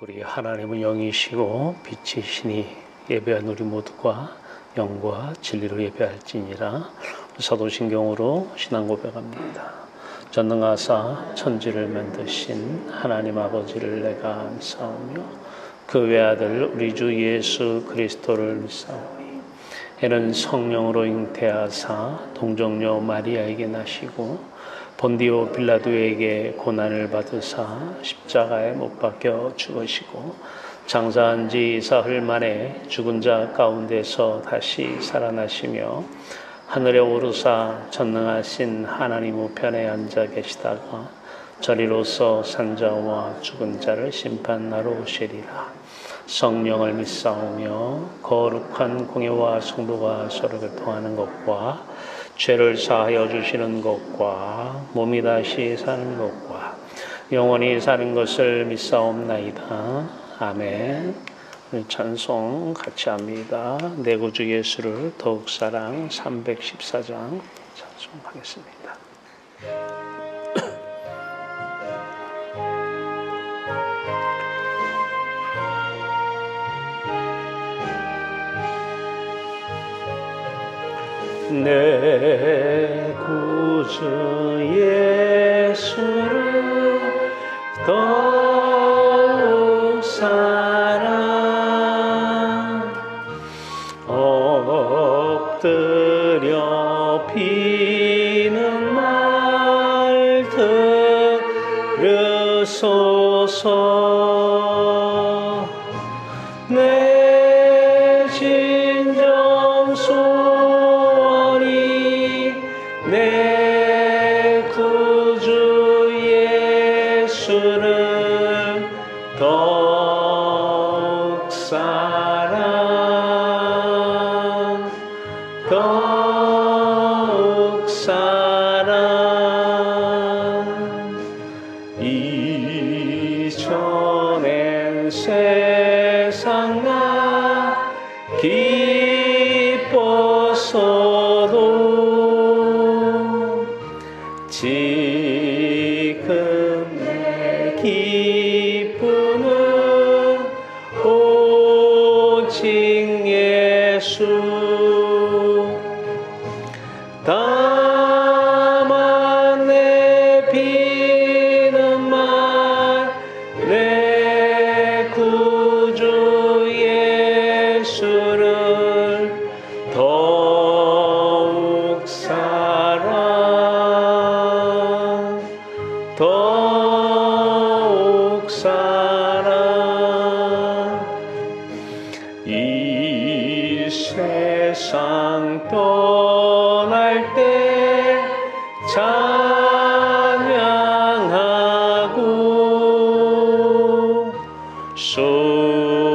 우리 하나님은 영이시고 빛이시니 예배한 우리 모두가 영과 진리로 예배할지니라. 사도신경으로 신앙 고백합니다. 전능하사 천지를 만드신 하나님 아버지를 내가 믿사오며 그 외아들 우리 주 예수 그리스도를 믿사오니 이는 성령으로 잉태하사 동정녀 마리아에게 나시고 본디오 빌라도에게 고난을 받으사 십자가에 못 박혀 죽으시고 장사한 지 사흘 만에 죽은 자 가운데서 다시 살아나시며 하늘에 오르사 전능하신 하나님 우편에 앉아 계시다가 저리로서 산자와 죽은 자를 심판하러 오시리라. 성령을 믿사오며 거룩한 공예와 성도가 서로 교통하는 것과 죄를 사하여 주시는 것과 몸이 다시 사는 것과 영원히 사는 것을 믿사옵나이다. 아멘. 찬송 같이 합니다. 내 구주 예수를 더욱 사랑 314장 찬송하겠습니다. 내 구주 예수를 더욱 사랑 엎드려 비는 말 들으소서. 내 진정 내 구주 예수를 더욱 사랑 더욱 사랑 이전엔 세상 나 기뻤어도 지금 내 기쁨은 오직 예수. 다만 내 비는 말 내 구주 예수를 더욱 사랑 더욱 사랑 이 세상 떠날 때 찬양하고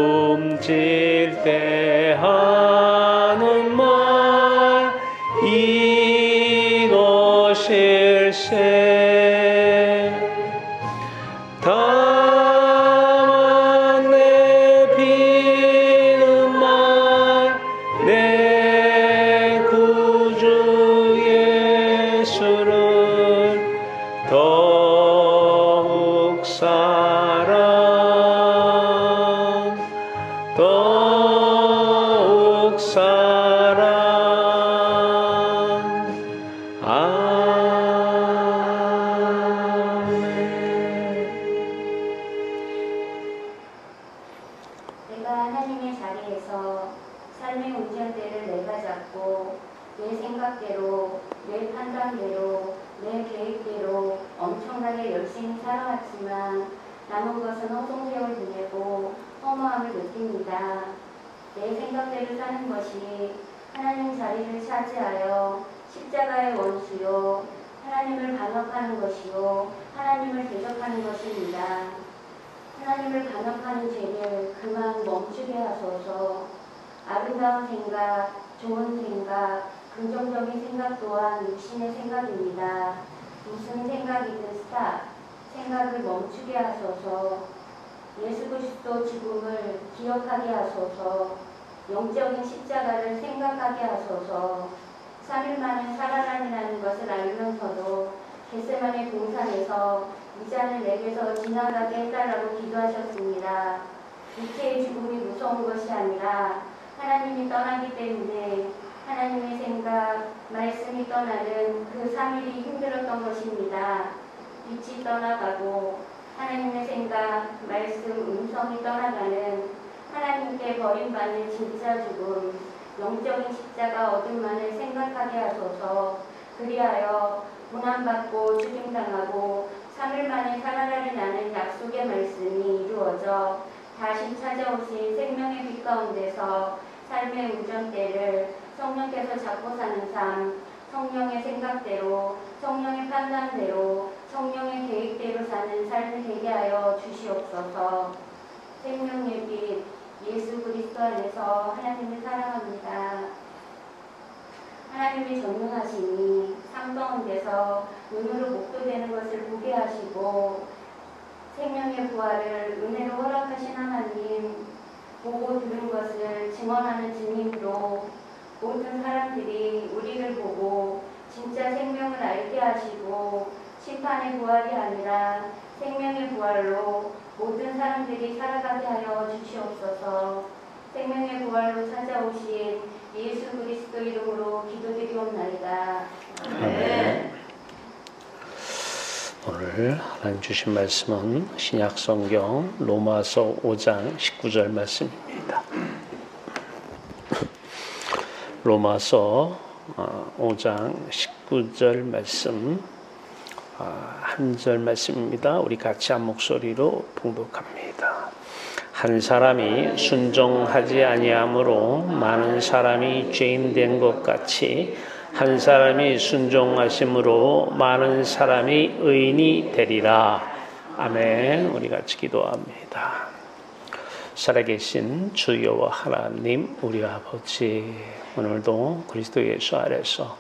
숨질 때 하는 말 이것일세. 다만 내 비는 말 내 구주 예수를 더욱 사랑 더욱 사랑. 내가 하나님의 자리에서 삶의 운전대를 내가 잡고 내 생각대로, 내 판단대로, 내 계획대로 엄청나게 열심히 살아왔지만 남은 것은 허송세월 보내고 허무함을 느낍니다. 내 생각대로 사는 것이 하나님 자리를 차지하여 십자가의 원수요 하나님을 반역하는 것이요 하나님을 대적하는 것입니다. 하나님을 반역하는 죄를 그만 멈추게 하소서. 아름다운 생각, 좋은 생각, 긍정적인 생각 또한 육신의 생각입니다. 무슨 생각이든 스탑, 생각을 멈추게 하소서. 예수 그리스도 죽음을 기억하게 하소서. 영적인 십자가를 생각하게 하소서. 3일 만에 살아나니라는 것을 알면서도 겟세마네 동산에서 이 잔을 내게서 지나가게 해달라고 기도하셨습니다. 육체의 죽음이 무서운 것이 아니라 하나님이 떠나기 때문에 하나님의 생각, 말씀이 떠나는 그 3일이 힘들었던 것입니다. 빛이 떠나가고 하나님의 생각, 말씀, 음성이 떠나가는 하나님께 버림받는 진짜 죽음, 영적인 십자가 어둠만을 생각하게 하소서. 그리하여 고난받고 죽임당하고 3일 만에 살아나리라는 약속의 말씀이 이루어져 다시 찾아오신 생명의 빛 가운데서 삶의 운전대를 성령께서 잡고 사는 삶, 성령의 생각대로, 성령의 판단대로, 성령의 계획대로 사는 삶이 되게 하여 주시옵소서. 생명의 빛 예수 그리스도 안에서 하나님을 사랑합니다. 하나님의 전능하심이 삶 가운데서 눈으로 목도되는 것을 보게 하시고 생명의 부활을 은혜로 허락하신 하나님, 보고 들은 것을 증언하는 증인으로 모든 사람들이 우리를 보고 진짜 생명을 알게 하시고 심판의 부활이 아니라 생명의 부활로 모든 사람들이 살아가게 하여 주시옵소서. 생명의 부활로 찾아오신 예수 그리스도 이름으로 기도드리옵나이다. 아멘. 오늘 하나님 주신 말씀은 신약성경 로마서 5장 19절 말씀입니다. 로마서 5장 19절 말씀 한 절 말씀입니다. 우리 같이 한 목소리로 봉독합니다. 한 사람이 순종하지 아니함으로 많은 사람이 죄인 된 것 같이 한 사람이 순종하심으로 많은 사람이 의인이 되리라. 아멘. 우리 같이 기도합니다. 살아계신 주 여호와 하나님, 우리 아버지, 오늘도 그리스도 예수 아래서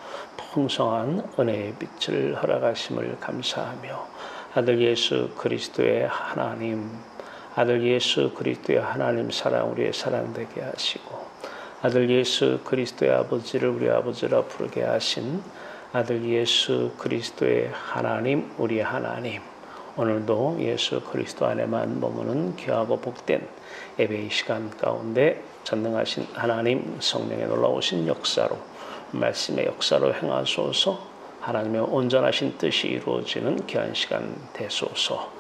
풍성한 은혜의 빛을 허락하심을 감사하며 아들 예수 그리스도의 하나님, 아들 예수 그리스도의 하나님 사랑 우리의 사랑 되게 하시고 아들 예수 그리스도의 아버지를 우리 아버지라 부르게 하신 아들 예수 그리스도의 하나님, 우리 하나님, 오늘도 예수 그리스도 안에만 머무는 귀하고 복된 예배의 시간 가운데 전능하신 하나님 성령의 놀라우신 역사로 말씀의 역사로 행하소서. 하나님의 온전하신 뜻이 이루어지는 귀한 시간 되소서.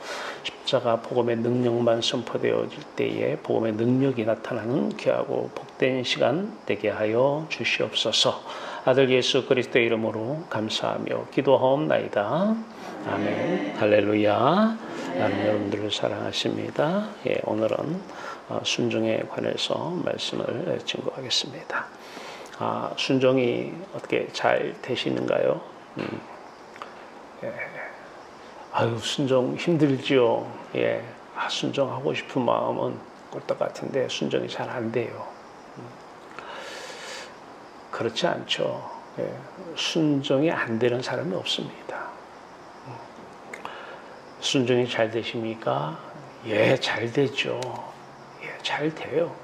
십자가 복음의 능력만 선포되어질 때에 복음의 능력이 나타나는 귀하고 복된 시간 되게 하여 주시옵소서. 아들 예수 그리스도의 이름으로 감사하며 기도하옵나이다. 아멘. 할렐루야. 하나님 여러분들을 사랑하십니다. 예, 오늘은 순종에 관해서 말씀을 증거하겠습니다. 순종이 어떻게 잘 되시는가요? 예. 아유, 순종 힘들지요. 예. 순종하고 싶은 마음은 꿀떡 같은데 순종이 잘 안 돼요. 그렇지 않죠. 예. 순종이 안 되는 사람이 없습니다. 순종이 잘 되십니까? 예, 잘 되죠. 예, 잘 돼요.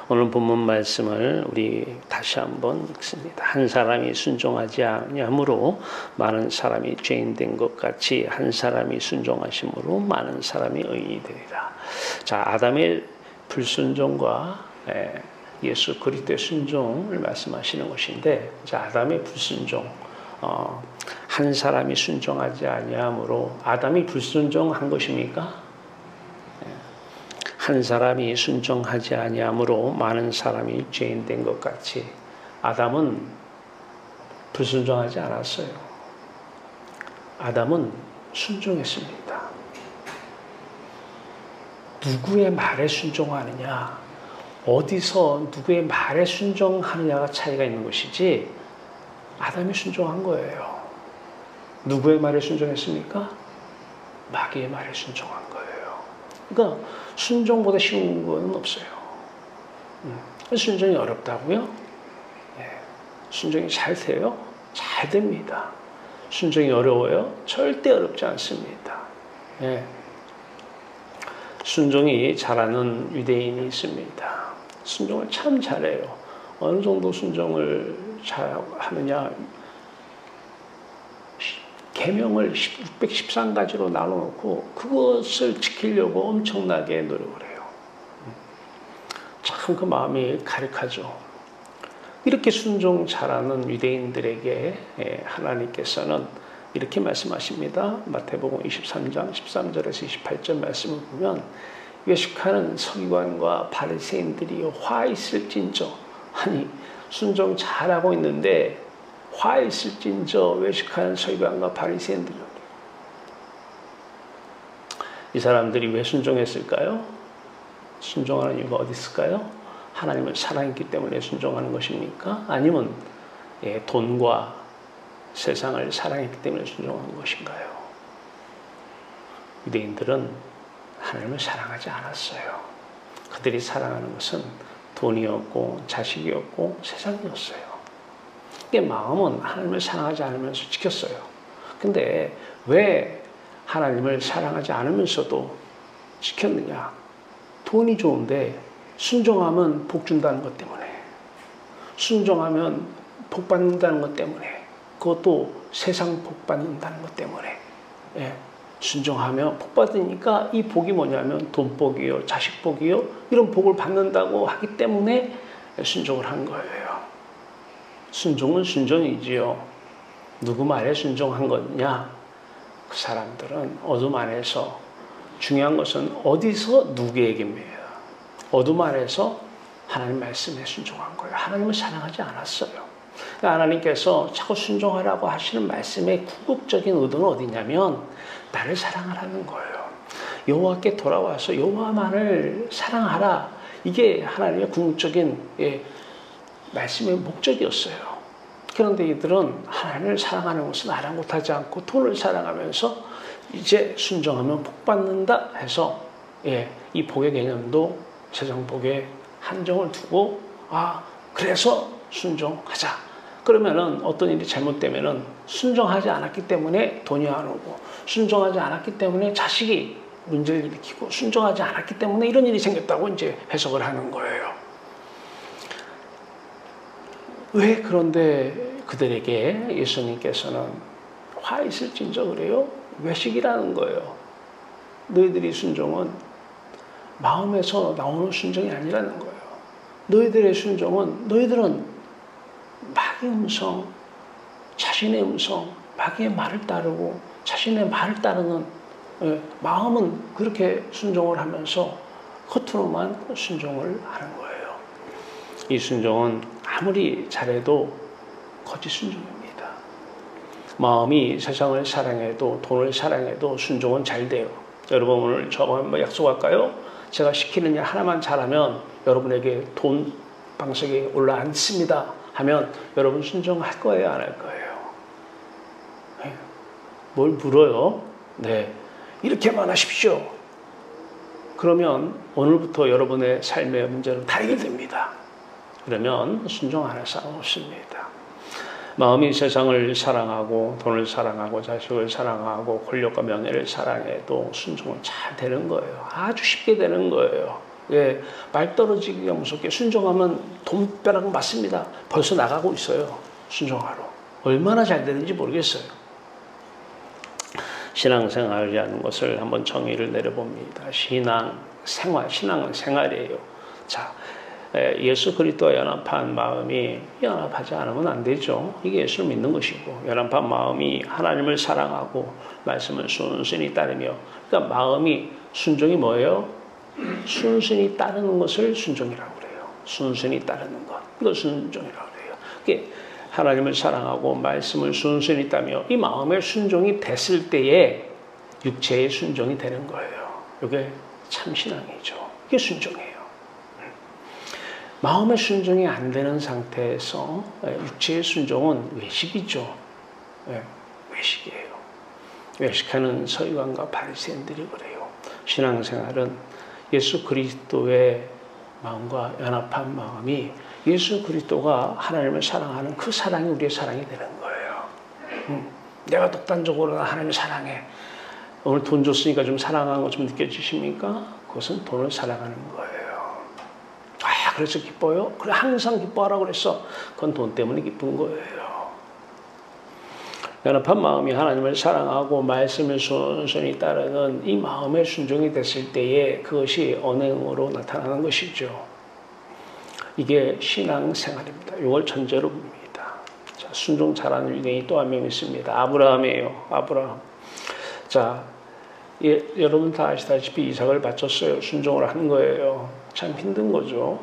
오늘 본문 말씀을 우리 다시 한번 읽습니다. 한 사람이 순종하지 아니하므로 많은 사람이 죄인 된 것 같이 한 사람이 순종하심으로 많은 사람이 의인이 되리라. 자, 아담의 불순종과 예수 그리스도의 순종을 말씀하시는 것인데, 자, 아담의 불순종, 한 사람이 순종하지 아니하므로 아담이 불순종한 것입니까? 한 사람이 순종하지 아니하므로 많은 사람이 죄인 된 것 같이 아담은 불순종하지 않았어요. 아담은 순종했습니다. 누구의 말에 순종하느냐, 어디서 누구의 말에 순종하느냐가 차이가 있는 것이지 아담이 순종한 거예요. 누구의 말에 순종했습니까? 마귀의 말에 순종한 거예요. 그러니까 순종보다 쉬운 건 없어요. 순종이 어렵다고요? 네. 순종이 잘 돼요? 잘 됩니다. 순종이 어려워요? 절대 어렵지 않습니다. 네. 순종이 잘하는 유대인이 있습니다. 순종을 참 잘해요. 어느 정도 순종을 잘 하느냐? 계명을 613가지로 나눠놓고 그것을 지키려고 엄청나게 노력을 해요. 참 그 마음이 가득하죠. 이렇게 순종 잘하는 유대인들에게 하나님께서는 이렇게 말씀하십니다. 마태복음 23장 13절에서 28절 말씀을 보면 외식하는 서기관과 바리새인들이 화 있을진저, 아니 순종 잘하고 있는데 화 있을진저 외식하는 서기관과 바리새인들. 이 사람들이 왜 순종했을까요? 순종하는 이유가 어디 있을까요? 하나님을 사랑했기 때문에 순종하는 것입니까? 아니면 돈과 세상을 사랑했기 때문에 순종한 것인가요? 유대인들은 하나님을 사랑하지 않았어요. 그들이 사랑하는 것은 돈이었고 자식이었고 세상이었어요. 이게 마음은 하나님을 사랑하지 않으면서 지켰어요. 근데 왜 하나님을 사랑하지 않으면서도 지켰느냐? 돈이 좋은데 순종하면 복 준다는 것 때문에, 순종하면 복 받는다는 것 때문에, 그것도 세상 복 받는다는 것 때문에, 순종하면 복 받으니까 이 복이 뭐냐면 돈 복이요, 자식 복이요, 이런 복을 받는다고 하기 때문에 순종을 한 거예요. 순종은 순종이지요. 누구 말에 순종한 거냐? 그 사람들은 어둠 안에서, 중요한 것은 어디서 누구에게입니다. 어둠 안에서 하나님 말씀에 순종한 거예요. 하나님을 사랑하지 않았어요. 그러니까 하나님께서 자꾸 순종하라고 하시는 말씀의 궁극적인 의도는 어디냐면 나를 사랑하라는 거예요. 여호와께 돌아와서 여호와만을 사랑하라. 이게 하나님의 궁극적인 말씀의 목적이었어요. 그런데 이들은 하나님을 사랑하는 것은 아랑곳하지 않고 돈을 사랑하면서 이제 순종하면 복 받는다 해서 이 복의 개념도 세상 복에 한정을 두고 그래서 순종하자. 그러면은 어떤 일이 잘못되면은 순종하지 않았기 때문에 돈이 안 오고, 순종하지 않았기 때문에 자식이 문제를 일으키고, 순종하지 않았기 때문에 이런 일이 생겼다고 이제 해석을 하는 거예요. 왜 그런데 그들에게 예수님께서는 화 있을진저 그래요? 외식이라는 거예요. 너희들이 순종은 마음에서 나오는 순종이 아니라는 거예요. 너희들의 순종은, 너희들은 마귀의 음성, 자신의 음성, 마귀의 말을 따르고 자신의 말을 따르는 마음은 그렇게 순종을 하면서 겉으로만 순종을 하는 거예요. 이 순종은 아무리 잘해도 거짓 순종입니다. 마음이 세상을 사랑해도 돈을 사랑해도 순종은 잘 돼요. 여러분 오늘 저와 한번 약속할까요? 제가 시키는 일 하나만 잘하면 여러분에게 돈 방석에 올라앉습니다 하면 여러분 순종할 거예요, 안 할 거예요? 뭘 물어요? 네, 이렇게만 하십시오. 그러면 오늘부터 여러분의 삶의 문제는 다 해결됩니다. 그러면 순종 안 할 사람 없습니다. 마음이 세상을 사랑하고 돈을 사랑하고 자식을 사랑하고 권력과 명예를 사랑해도 순종은 잘 되는 거예요. 아주 쉽게 되는 거예요. 말 떨어지기가 무섭게 순종하면 돈벼락 맞습니다. 벌써 나가고 있어요. 순종하러. 얼마나 잘 되는지 모르겠어요. 신앙생활이라는 것을 한번 정의를 내려봅니다. 신앙은 생활이에요. 자, 예수 그리스도와 연합한 마음이 연합하지 않으면 안 되죠. 이게 예수를 믿는 것이고, 연합한 마음이 하나님을 사랑하고 말씀을 순순히 따르며, 그러니까 마음이 순종이 뭐예요? 순순히 따르는 것을 순종이라고 그래요. 순순히 따르는 것, 이걸 순종이라고 그래요. 이게 하나님을 사랑하고 말씀을 순순히 따르며 이 마음의 순종이 됐을 때에 육체의 순종이 되는 거예요. 이게 참 신앙이죠. 이게 순종이에요. 마음의 순종이 안 되는 상태에서 육체의 순종은 외식이죠. 외식이에요. 외식하는 서기관과 바리새인들이 그래요. 신앙생활은 예수 그리스도의 마음과 연합한 마음이 예수 그리스도가 하나님을 사랑하는 그 사랑이 우리의 사랑이 되는 거예요. 내가 독단적으로 하나님을 사랑해. 오늘 돈 줬으니까 좀 사랑하는 것 좀 느껴지십니까? 그것은 돈을 사랑하는 거예요. 그래서 기뻐요? 그래, 항상 기뻐하라고 그랬어. 그건 돈 때문에 기쁜 거예요. 연합한 마음이 하나님을 사랑하고 말씀을 순순히 따르는 이 마음의 순종이 됐을 때에 그것이 언행으로 나타나는 것이죠. 이게 신앙생활입니다. 이걸 전제로 봅니다. 자, 순종 잘하는 유대인이 또 한 명 있습니다. 아브라함이에요. 아브라함. 자, 여러분 다 아시다시피 이삭을 바쳤어요. 순종을 한 거예요. 참 힘든 거죠.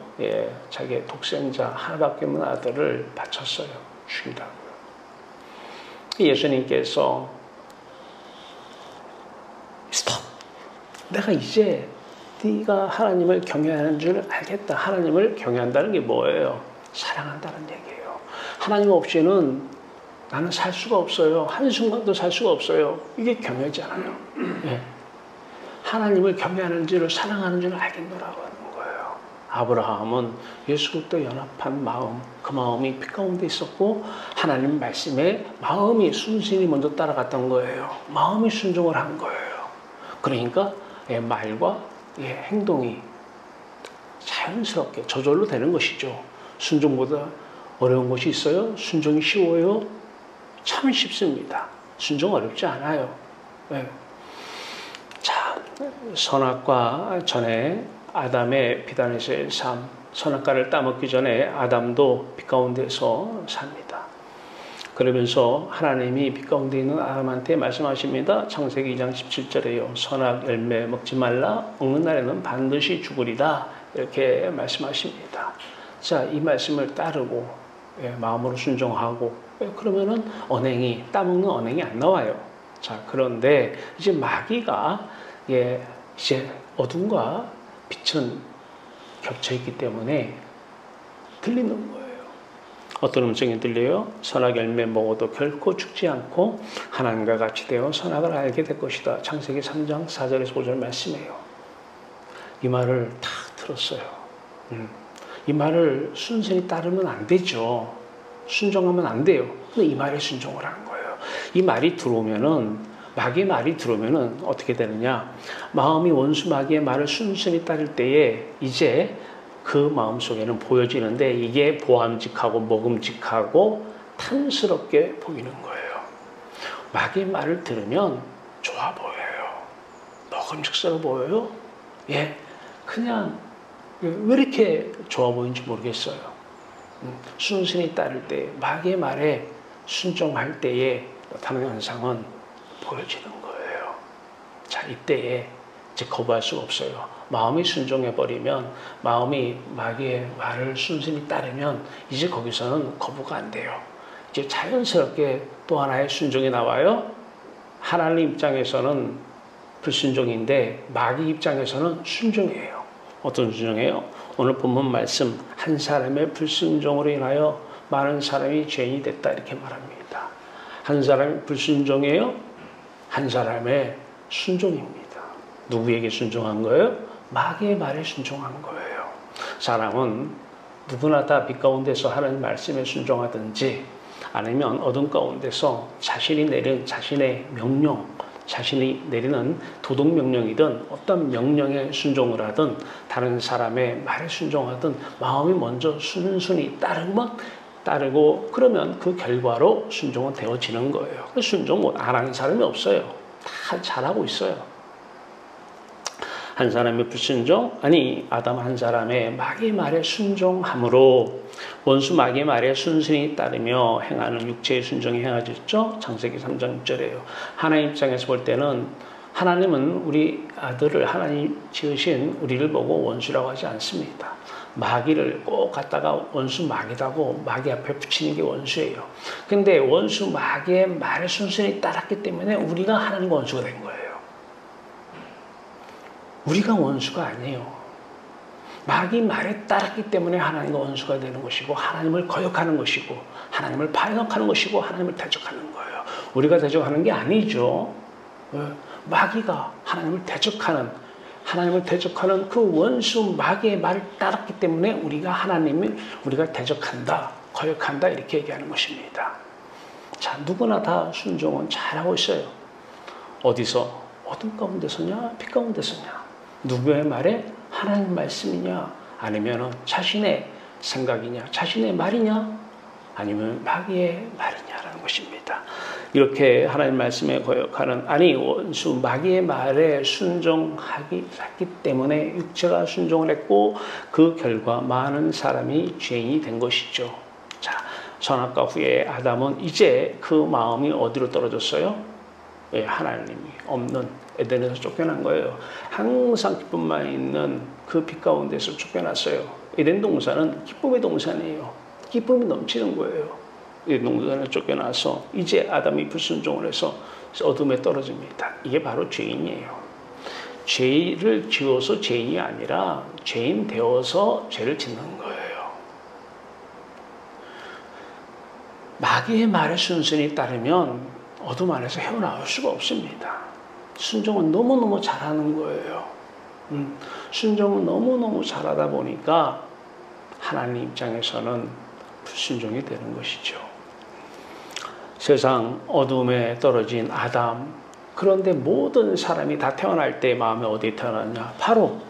자기의 독생자 하나밖에 없는 아들을 바쳤어요. 죽이라고요. 예수님께서 스톱! 내가 이제 네가 하나님을 경외하는 줄 알겠다. 하나님을 경외한다는 게 뭐예요? 사랑한다는 얘기예요. 하나님 없이는 나는 살 수가 없어요. 한순간도 살 수가 없어요. 이게 경외잖아요. 하나님을 경외하는 줄 사랑하는 줄 알겠노라고 하는 거예요. 아브라함은 예수 그리스도 연합한 마음, 그 마음이 피 가운데 있었고 하나님 말씀에 마음이 순순히 먼저 따라갔던 거예요. 마음이 순종을 한 거예요. 그러니까 말과 행동이 자연스럽게 저절로 되는 것이죠. 순종보다 어려운 것이 있어요? 순종이 쉬워요? 참 쉽습니다. 순종 어렵지 않아요. 자, 선악과 전에 아담의 비단에서의 삶, 선악과를 따먹기 전에 아담도 빛 가운데서 삽니다. 그러면서 하나님이 빛 가운데 있는 아담한테 말씀하십니다. 창세기 2장 17절에요. 선악 열매 먹지 말라. 먹는 날에는 반드시 죽으리다. 이렇게 말씀하십니다. 자, 이 말씀을 따르고 마음으로 순종하고 그러면은 언행이 따먹는 언행이 안 나와요. 자, 그런데 이제 마귀가 이제 어둠과 빛은 겹쳐 있기 때문에 들리는 거예요. 어떤 음성이 들려요? 선악 열매 먹어도 결코 죽지 않고 하나님과 같이 되어 선악을 알게 될 것이다. 창세기 3장 4절에서 5절 말씀이에요. 이 말을 다 들었어요. 이 말을 순순히 따르면 안 되죠. 순종하면 안 돼요. 근데 이 말에 순종을 하는 거예요. 이 말이 들어오면은, 마귀의 말이 들어오면은 어떻게 되느냐? 마음이 원수 마귀의 말을 순순히 따를 때에 이제 그 마음 속에는 보여지는데 이게 보암직하고 먹음직하고 탐스럽게 보이는 거예요. 마귀의 말을 들으면 좋아 보여요. 먹음직스러워 보여요? 그냥 왜 이렇게 좋아 보이는지 모르겠어요. 순순히 따를 때 마귀의 말에 순종할 때에 나타나는 현상은 보여지는 거예요. 자, 이때에 이제 거부할 수가 없어요. 마음이 순종해버리면, 마음이 마귀의 말을 순순히 따르면 이제 거기서는 거부가 안 돼요. 이제 자연스럽게 또 하나의 순종이 나와요. 하나님 입장에서는 불순종인데 마귀 입장에서는 순종이에요. 어떤 순종이에요? 오늘 본문 말씀, 한 사람의 불순종으로 인하여 많은 사람이 죄인이 됐다 이렇게 말합니다. 한 사람이 불순종이에요? 한 사람의 순종입니다. 누구에게 순종한 거예요? 마귀의 말에 순종한 거예요. 사람은 누구나 다 빛 가운데서 하나님 말씀에 순종하든지 아니면 어둠 가운데서 자신이 내린 자신의 명령, 자신이 내리는 도덕 명령이든 어떤 명령에 순종을 하든 다른 사람의 말에 순종하든 마음이 먼저 순순히 따르고 그러면 그 결과로 순종은 되어지는 거예요. 순종 안 하는 사람이 없어요. 다 잘하고 있어요. 한 사람의 불순종, 아니 아담 한 사람의 마귀의 말에 순종함으로 원수 마귀의 말에 순순히 따르며 행하는 육체의 순종이 행하졌죠. 창세기 3장 6절에요. 하나님 입장에서 볼 때는 하나님은 우리 아들을 하나님 지으신 우리를 보고 원수라고 하지 않습니다. 마귀를 꼭 갖다가 원수 마귀다고 마귀 앞에 붙이는 게 원수예요. 근데 원수 마귀의 말에 순순히 따랐기 때문에 우리가 하나님과 원수가 된 거예요. 우리가 원수가 아니에요. 마귀 말에 따랐기 때문에 하나님과 원수가 되는 것이고 하나님을 거역하는 것이고 하나님을 반역하는 것이고 하나님을 대적하는 거예요. 우리가 대적하는 게 아니죠. 마귀가 하나님을 대적하는 그 원수 마귀의 말을 따랐기 때문에 우리가 대적한다, 거역한다 이렇게 얘기하는 것입니다. 자, 누구나 다 순종은 잘하고 있어요. 어디서? 어둠 가운데서냐? 빛 가운데서냐? 누구의 말에? 하나님 말씀이냐? 아니면 자신의 생각이냐? 자신의 말이냐? 아니면 마귀의 말이냐라는 것입니다. 이렇게 하나님 말씀에 거역하는, 아니 원수 마귀의 말에 순종하기 때문에 육체가 순종을 했고 그 결과 많은 사람이 죄인이 된 것이죠. 자, 선악과 후에 아담은 이제 그 마음이 어디로 떨어졌어요? 예, 하나님이 없는 에덴에서 쫓겨난 거예요. 항상 기쁨만 있는 그 빛 가운데서 쫓겨났어요. 에덴 동산은 기쁨의 동산이에요. 기쁨이 넘치는 거예요. 농산에 쫓겨나서 이제 아담이 불순종을 해서 어둠에 떨어집니다. 이게 바로 죄인이에요. 죄를 지어서 죄인이 아니라 죄인 되어서 죄를 짓는 거예요. 마귀의 말에 순순히 따르면 어둠 안에서 헤어나올 수가 없습니다. 순종은 너무너무 잘하는 거예요. 순종은 너무너무 잘하다 보니까 하나님 입장에서는 불순종이 되는 것이죠. 세상 어둠에 떨어진 아담, 그런데 모든 사람이 다 태어날 때 마음에 어디에 태어났냐? 바로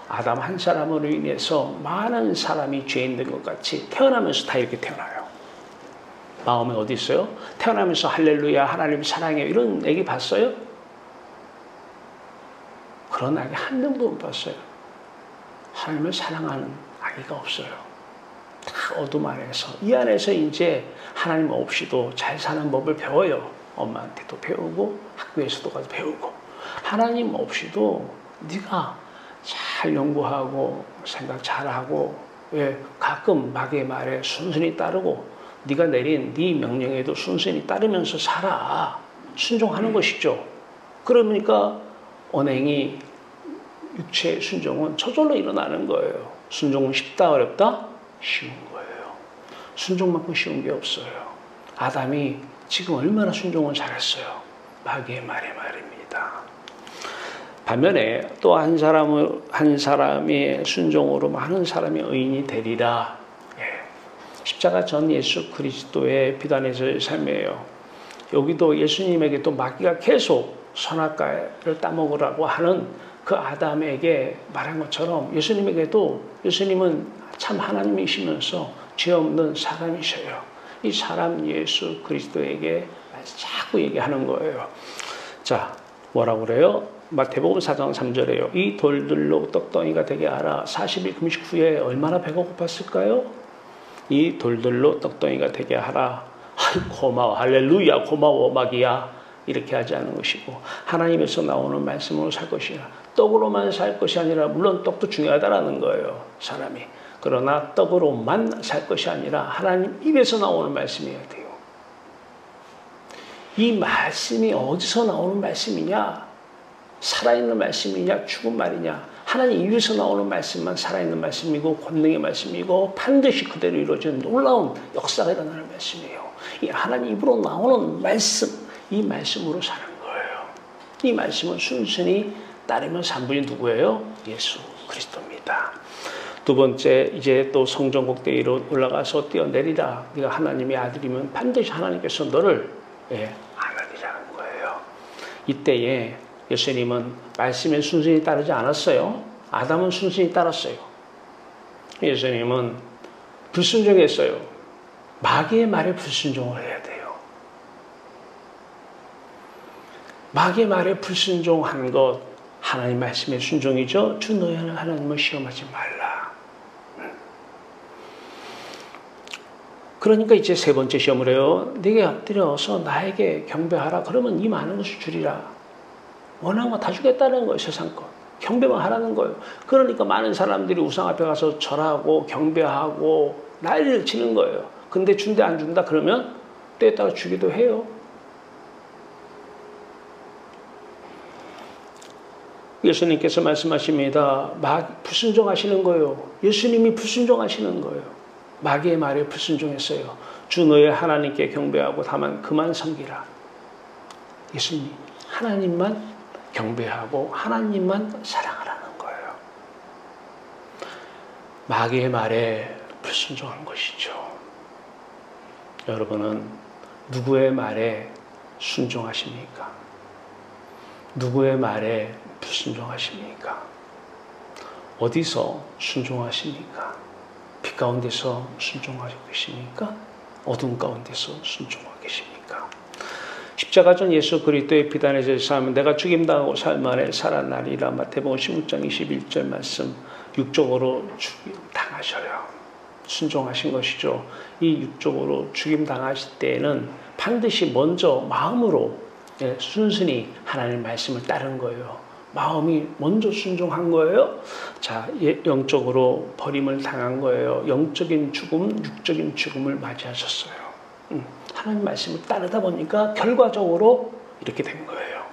아담 한 사람으로 인해서 많은 사람이 죄인 된 것 같이 태어나면서 다 이렇게 태어나요. 마음에 어디 있어요? 태어나면서 할렐루야 하나님 사랑해요 이런 얘기 봤어요? 그런 아기 한 명도 못 봤어요. 하나님을 사랑하는 아기가 없어요. 다 어둠 안에서, 이 안에서 이제 하나님 없이도 잘 사는 법을 배워요. 엄마한테도 배우고 학교에서도 가서 배우고. 하나님 없이도 네가 잘 연구하고 생각 잘하고, 왜 가끔 마귀의 말에 순순히 따르고 네가 내린 네 명령에도 순순히 따르면서 살아. 순종하는 것이죠. 그러니까 언행이, 육체의 순종은 저절로 일어나는 거예요. 순종은 쉽다 어렵다? 쉬운 거예요. 순종만큼 쉬운 게 없어요. 아담이 지금 얼마나 순종을 잘했어요. 마귀의 말에 말입니다. 반면에 또 한 사람의 순종으로 많은 사람이 의인이 되리라. 십자가 전 예수 그리스도의 비단에서의 삶이에요. 여기도 예수님에게 또 마귀가 계속 선악과를 따먹으라고 하는 그 아담에게 말한 것처럼 예수님에게도, 예수님은 참 하나님이시면서 죄 없는 사람이셔요. 이 사람 예수 그리스도에게 자꾸 얘기하는 거예요. 자, 뭐라고 그래요? 마태복음 4장 3절에요. 이 돌들로 떡덩이가 되게 하라. 40일 금식 후에 얼마나 배가 고팠을까요? 이 돌들로 떡덩이가 되게 하라. 고마워, 할렐루야, 고마워 마귀야. 이렇게 하지 않은 것이고 하나님에서 나오는 말씀으로 살 것이라. 떡으로만 살 것이 아니라, 물론 떡도 중요하다라는 거예요, 사람이. 그러나 떡으로만 살 것이 아니라 하나님 입에서 나오는 말씀이어야 돼요. 이 말씀이 어디서 나오는 말씀이냐? 살아있는 말씀이냐? 죽은 말이냐? 하나님 입에서 나오는 말씀만 살아있는 말씀이고 권능의 말씀이고 반드시 그대로 이루어지는 놀라운 역사가 일어나는 말씀이에요. 이 하나님 입으로 나오는 말씀, 이 말씀으로 사는 거예요. 이 말씀은 순순히 따르면 산 분이 누구예요? 예수 그리스도입니다. 두 번째, 이제 또 성전곡대 위로 올라가서 뛰어내리라. 네가 하나님의 아들이면 반드시 하나님께서 너를 안으리라는 거예요. 이때에 예수님은 말씀에 순순히 따르지 않았어요. 아담은 순순히 따랐어요. 예수님은 불순종했어요. 마귀의 말에 불순종을 해야 돼요. 마귀의 말에 불순종한 것, 하나님 말씀의 순종이죠. 주 너희 하나님을 시험하지 말라. 그러니까 이제 세 번째 시험을 해요. 네가 엎드려서 나에게 경배하라. 그러면 이 많은 것을 주리라. 원하는 거 다 주겠다는 거예요. 세상 것. 경배만 하라는 거예요. 그러니까 많은 사람들이 우상 앞에 가서 절하고 경배하고 난리를 치는 거예요. 근데 준대 안 준다 그러면 때에 따라 주기도 해요. 예수님께서 말씀하십니다. 불순종하시는 거예요. 예수님이 불순종하시는 거예요. 마귀의 말에 불순종했어요. 주 너의 하나님께 경배하고 다만 그만 섬기라. 예수님, 하나님만 경배하고 하나님만 사랑하라는 거예요. 마귀의 말에 불순종한 것이죠. 여러분은 누구의 말에 순종하십니까? 누구의 말에 불순종하십니까? 어디서 순종하십니까? 빛 가운데서 순종하고 계십니까? 어둠 가운데서 순종하고 계십니까? 십자가전 예수 그리스도의 비단의 제사하면 내가 죽임당하고 삶 안에 살아나리라. 마태복음 16장 21절 말씀. 육적으로 죽임당하셔요. 순종하신 것이죠. 이 육적으로 죽임당하실 때에는 반드시 먼저 마음으로 순순히 하나님의 말씀을 따른 거예요. 마음이 먼저 순종한 거예요. 자, 영적으로 버림을 당한 거예요. 영적인 죽음, 육적인 죽음을 맞이하셨어요. 하나님 말씀을 따르다 보니까 결과적으로 이렇게 된 거예요.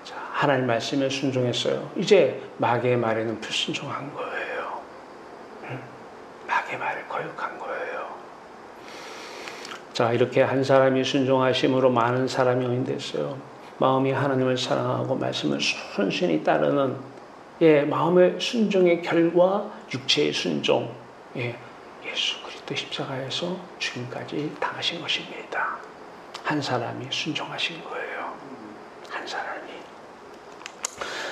자, 하나님 말씀에 순종했어요. 이제 마귀의 말에는 불순종한 거예요. 마귀의 말을 거역한 거예요. 자, 이렇게 한 사람이 순종하심으로 많은 사람이 의인됐어요. 마음이 하나님을 사랑하고 말씀을 순순히 따르는 마음의 순종의 결과 육체의 순종, 예수 그리스도 십자가에서 죽음까지 당하신 것입니다. 한 사람이 순종하신 거예요. 한 사람이.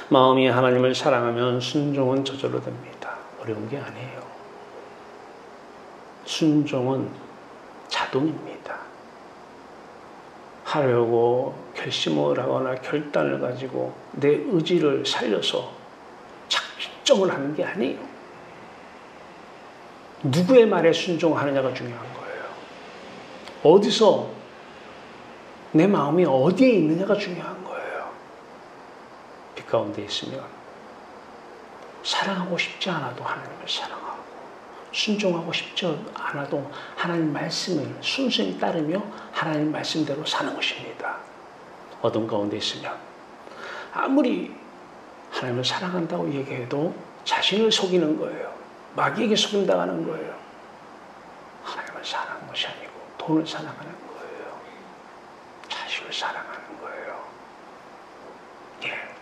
마음이 하나님을 사랑하면 순종은 저절로 됩니다. 어려운 게 아니에요. 순종은 자동입니다. 하려고 결심을 하거나 결단을 가지고 내 의지를 살려서 작정을 하는 게 아니에요. 누구의 말에 순종하느냐가 중요한 거예요. 어디서 내 마음이 어디에 있느냐가 중요한 거예요. 빛 가운데 있으면 사랑하고 싶지 않아도 하나님을 사랑하고 순종하고 싶지 않아도 하나님 말씀을 순순히 따르며 하나님 말씀대로 사는 것입니다. 어둠 가운데 있으면 아무리 하나님을 사랑한다고 얘기해도 자신을 속이는 거예요. 마귀에게 속임당하는 거예요. 하나님을 사랑하는 것이 아니고 돈을 사랑하는 거예요. 자식을 사랑하는 거예요.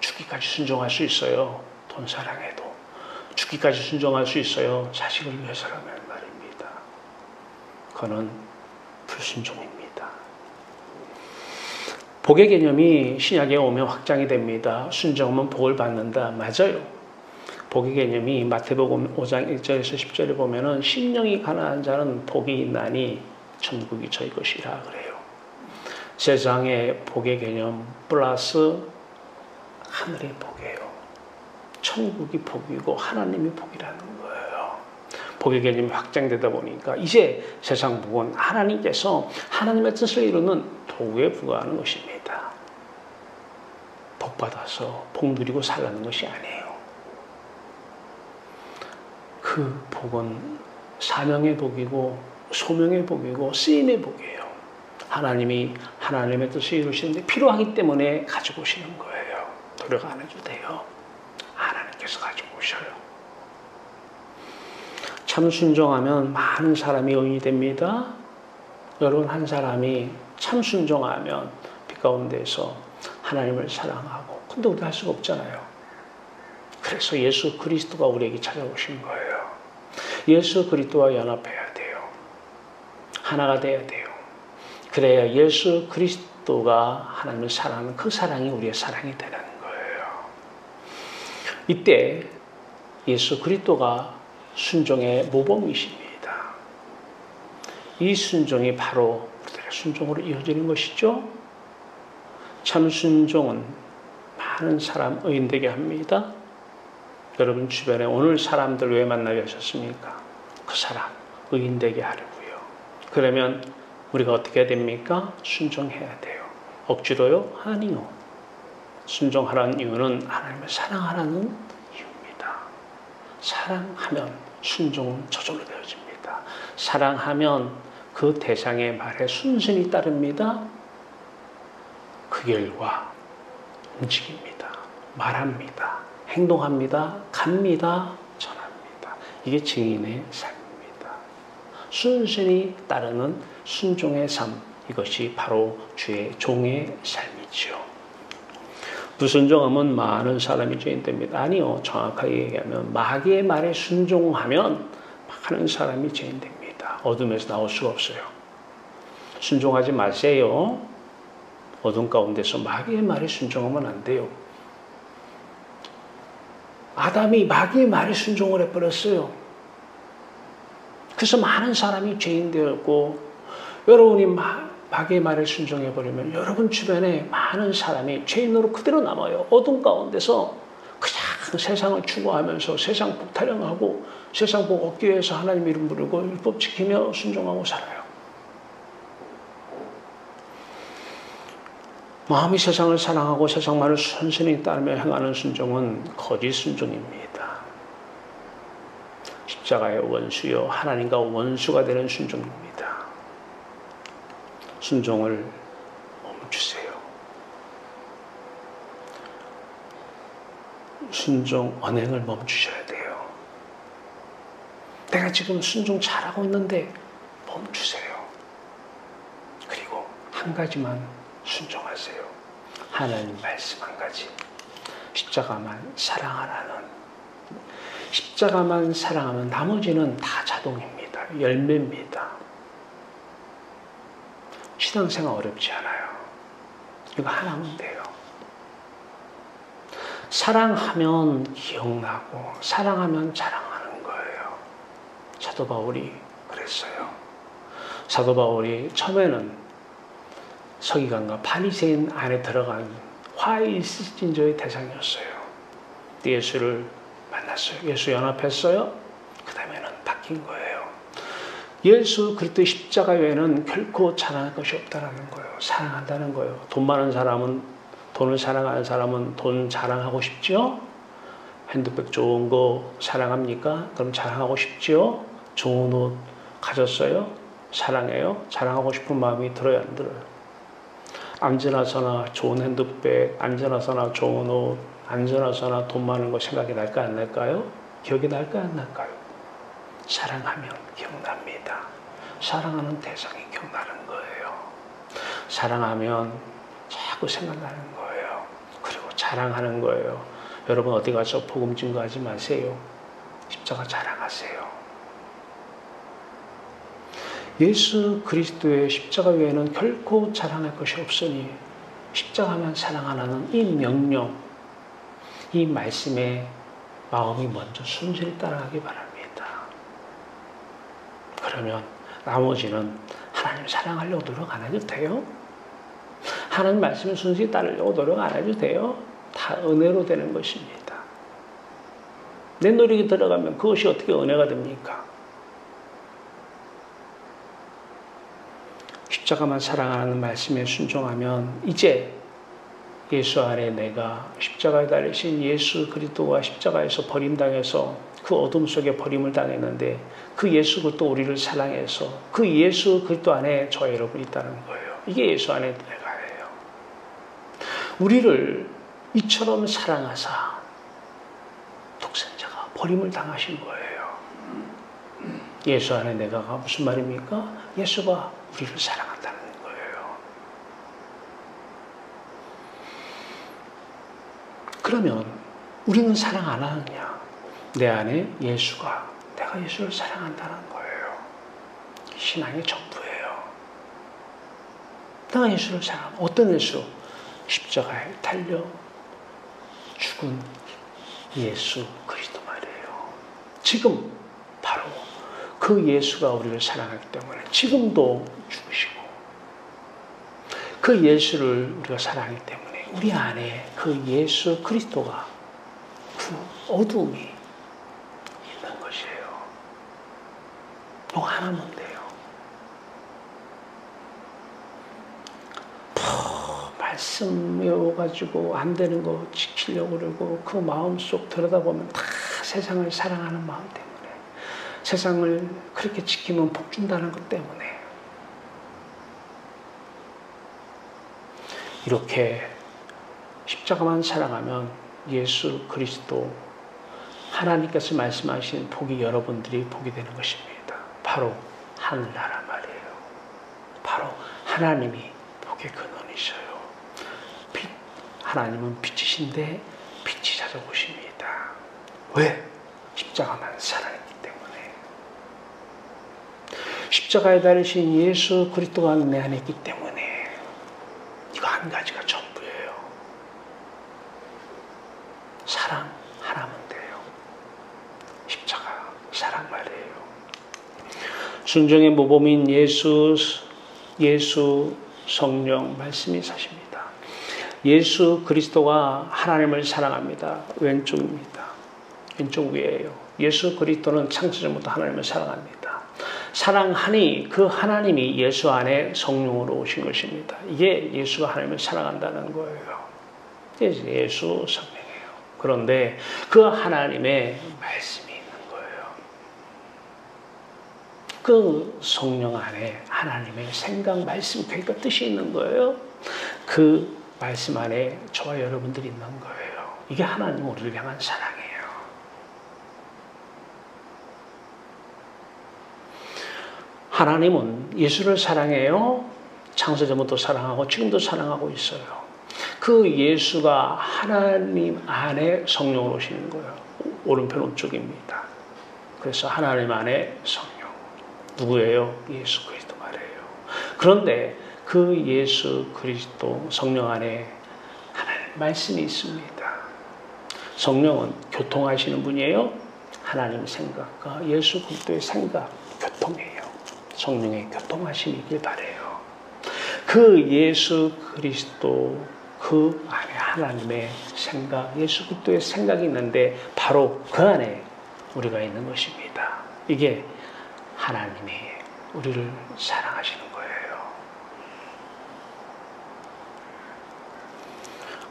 죽기까지 순종할 수 있어요. 돈 사랑해도. 죽기까지 순종할 수 있어요. 자식을 위해서라면 말입니다. 그거는 불순종입니다. 복의 개념이 신약에 오면 확장이 됩니다. 순종하면 복을 받는다. 맞아요. 복의 개념이 마태복음 5장 1절에서 10절에 보면은 심령이 가난한 자는 복이 있나니 천국이 저희 것이라 그래요. 세상의 복의 개념 플러스 하늘의 복이에요. 천국이 복이고 하나님이 복이라는 거예요. 복의 개념이 확장되다 보니까 이제 세상 복은 하나님께서 하나님의 뜻을 이루는 도구에 불과하는 것입니다. 복 받아서 복 누리고 살라는 것이 아니에요. 그 복은 사명의 복이고 소명의 복이고 쓰임의 복이에요. 하나님이 하나님의 뜻을 이루시는데 필요하기 때문에 가지고 오시는 거예요. 노력 안 해도 돼요. 하나님께서 가지고 오셔요. 참 순종하면 많은 사람이 의인이 됩니다. 여러분 한 사람이 참 순종하면 빛 가운데서 하나님을 사랑하고 근데 우리 할 수가 없잖아요. 그래서 예수 그리스도가 우리에게 찾아오신 거예요. 예수 그리스도와 연합해야 돼요. 하나가 돼야 돼요. 그래야 예수 그리스도가 하나님을 사랑하는 그 사랑이 우리의 사랑이 되는 거예요. 이때 예수 그리스도가 순종의 모범이십니다. 이 순종이 바로 우리들의 순종으로 이어지는 것이죠. 참 순종은 많은 사람 의인되게 합니다. 여러분 주변에 오늘 사람들 왜 만나게 하셨습니까? 그 사람 의인되게 하려고요. 그러면 우리가 어떻게 해야 됩니까? 순종해야 돼요. 억지로요? 아니요. 순종하라는 이유는 하나님을 사랑하라는 이유입니다. 사랑하면 순종은 저절로 되어집니다. 사랑하면 그 대상의 말에 순순히 따릅니다. 그 결과 움직입니다. 말합니다. 행동합니다. 갑니다. 전합니다. 이게 증인의 삶입니다. 순순히 따르는 순종의 삶, 이것이 바로 주의 종의 삶이지요. 불순종하면 많은 사람이 죄인됩니다. 아니요. 정확하게 얘기하면 마귀의 말에 순종하면 많은 사람이 죄인됩니다. 어둠에서 나올 수가 없어요. 순종하지 마세요. 어둠 가운데서 마귀의 말에 순종하면 안 돼요. 아담이 마귀의 말에 순종을 해버렸어요. 그래서 많은 사람이 죄인 되었고 여러분이 마귀의 말에 순종해버리면 여러분 주변에 많은 사람이 죄인으로 그대로 남아요. 어둠 가운데서 그냥 세상을 추구하면서 세상 복 타령하고 세상 복 얻기 위해서 하나님 이름 부르고 율법 지키며 순종하고 살아요. 마음이 세상을 사랑하고 세상 말을 순순히 따르며 행하는 순종은 거짓 순종입니다. 십자가의 원수요 하나님과 원수가 되는 순종입니다. 순종을 멈추세요. 순종 언행을 멈추셔야 돼요. 내가 지금 순종 잘하고 있는데 멈추세요. 그리고 한 가지만 순종하세요. 하나님 말씀 한 가지. 십자가만 사랑하라는. 십자가만 사랑하면 나머지는 다 자동입니다. 열매입니다. 신앙생활 어렵지 않아요. 이거 하나면 돼요. 사랑하면 기억나고 사랑하면 자랑하는 거예요. 사도 바울이 그랬어요. 사도 바울이 처음에는 서기관과 바리새인 안에 들어간 화이스진저의 대상이었어요. 예수를 만났어요. 예수 연합했어요. 그 다음에는 바뀐 거예요. 예수 그리스도의 십자가 외에는 결코 자랑할 것이 없다는 거예요. 사랑한다는 거예요. 돈 많은 사람은, 돈을 사랑하는 사람은 돈 자랑하고 싶죠? 핸드백 좋은 거 사랑합니까? 그럼 자랑하고 싶죠? 좋은 옷 가졌어요? 사랑해요? 자랑하고 싶은 마음이 들어요, 안 들어요? 안전하서나 좋은 핸드백, 안전하서나 좋은 옷, 안전하서나 돈 많은 거 생각이 날까 안 날까요? 기억이 날까 안 날까요? 사랑하면 기억납니다. 사랑하는 대상이 기억나는 거예요. 사랑하면 자꾸 생각나는 거예요. 그리고 자랑하는 거예요. 여러분 어디 가서 복음 증거하지 마세요. 십자가 자랑하세요. 예수 그리스도의 십자가 외에는 결코 자랑할 것이 없으니 십자가만 사랑하라는 이 명령, 이 말씀에 마음이 먼저 순전히 따라가기 바랍니다. 그러면 나머지는 하나님 사랑하려고 노력 안 해도 돼요. 하나님 말씀을 순전히 따르려고 노력 안 해도 돼요. 다 은혜로 되는 것입니다. 내 노력이 들어가면 그것이 어떻게 은혜가 됩니까? 십자가만 사랑하는 말씀에 순종하면 이제 예수 안에 내가 십자가에 달리신 예수 그리스도와 십자가에서 버림당해서 그 어둠 속에 버림을 당했는데 그 예수 그리스도 우리를 사랑해서 그 예수 그리스도 안에 저 여러분이 있다는 거예요. 이게 예수 안에 내가예요. 우리를 이처럼 사랑하사 독생자가 버림을 당하신 거예요. 예수 안에 내가가 무슨 말입니까? 예수가 우리를 사랑한다는 거예요. 그러면 우리는 사랑 안 하느냐? 내 안에 예수가, 내가 예수를 사랑한다는 거예요. 신앙의 전부예요. 내가 예수를 사랑하면 어떤 예수? 십자가에 달려 죽은 예수 그리스도 말이에요. 지금 바로 그 예수가 우리를 사랑하기 때문에 지금도 죽으시고 그 예수를 우리가 사랑하기 때문에 우리 안에 그 예수 그리스도가 그 어둠이 있는 것이에요. 이거 하나면 돼요. 말씀 외워가지고 안 되는 거 지키려고 그러고 그 마음속 들여다보면 다 세상을 사랑하는 마음 때문에 세상을 그렇게 지키면 복 준다는 것 때문에 이렇게 십자가만 사랑하면 예수 그리스도 하나님께서 말씀하신 복이 여러분들이 복이 되는 것입니다. 바로 하늘나라 말이에요. 바로 하나님이 복의 근원이셔요. 하나님은 빛이신데 빛이 찾아오십니다. 왜? 십자가만 사랑했기 때문에. 십자가에 달리신 예수 그리스도가 내 안에 있기 때문에 이거 한 가지가 전부예요. 사랑 하나면 돼요. 십자가 사랑 말이에요. 순종의 모범인 예수 예수, 성령, 말씀이 사십니다. 예수 그리스도가 하나님을 사랑합니다. 왼쪽입니다. 왼쪽 위에요. 예수 그리스도는 창세전부터 하나님을 사랑합니다. 사랑하니 그 하나님이 예수 안에 성령으로 오신 것입니다. 이게 예수가 하나님을 사랑한다는 거예요. 이게 예수 성령이에요. 그런데 그 하나님의 말씀이 있는 거예요. 그 성령 안에 하나님의 생각, 말씀, 그러니까 뜻이 있는 거예요. 그 말씀 안에 저와 여러분들이 있는 거예요. 이게 하나님 우리를 향한 사랑이에요. 하나님은 예수를 사랑해요. 창세전부터 사랑하고 지금도 사랑하고 있어요. 그 예수가 하나님 안에 성령으로 오시는 거예요. 오른편 우쪽입니다. 그래서 하나님 안에 성령. 누구예요? 예수 그리스도 말이에요. 그런데 그 예수 그리스도 성령 안에 하나님 말씀이 있습니다. 성령은 교통하시는 분이에요. 하나님 생각과 예수 그리스도의 생각, 교통이에요. 성령의 교통하심이길 바라요. 그 예수 그리스도 그 안에 하나님의 생각, 예수 그리스도의 생각이 있는데 바로 그 안에 우리가 있는 것입니다. 이게 하나님이 우리를 사랑하시는 거예요.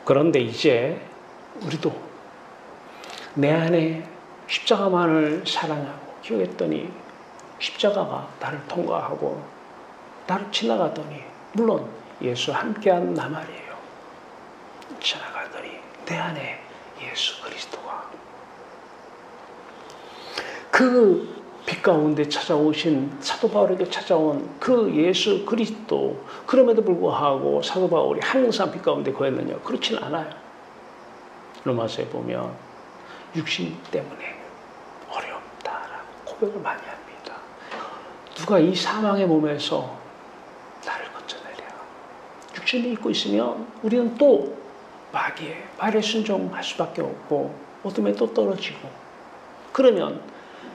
그런데 이제 우리도 내 안에 십자가만을 사랑하고 기억했더니 십자가가 나를 통과하고 나를 지나가더니 물론 예수 함께한 나 말이에요. 지나가더니 내 안에 예수 그리스도가 그 빛 가운데 찾아오신 사도 바울에게 찾아온 그 예수 그리스도 그럼에도 불구하고 사도 바울이 항상 빛 가운데 거했느냐? 그렇지는 않아요. 로마서에 보면 육신 때문에 어렵다라고 고백을 많이 합니다. 누가 이 사망의 몸에서 나를 건져내랴. 육신이 입고 있으면 우리는 또 말에 순종할 수밖에 없고 어둠에 또 떨어지고 그러면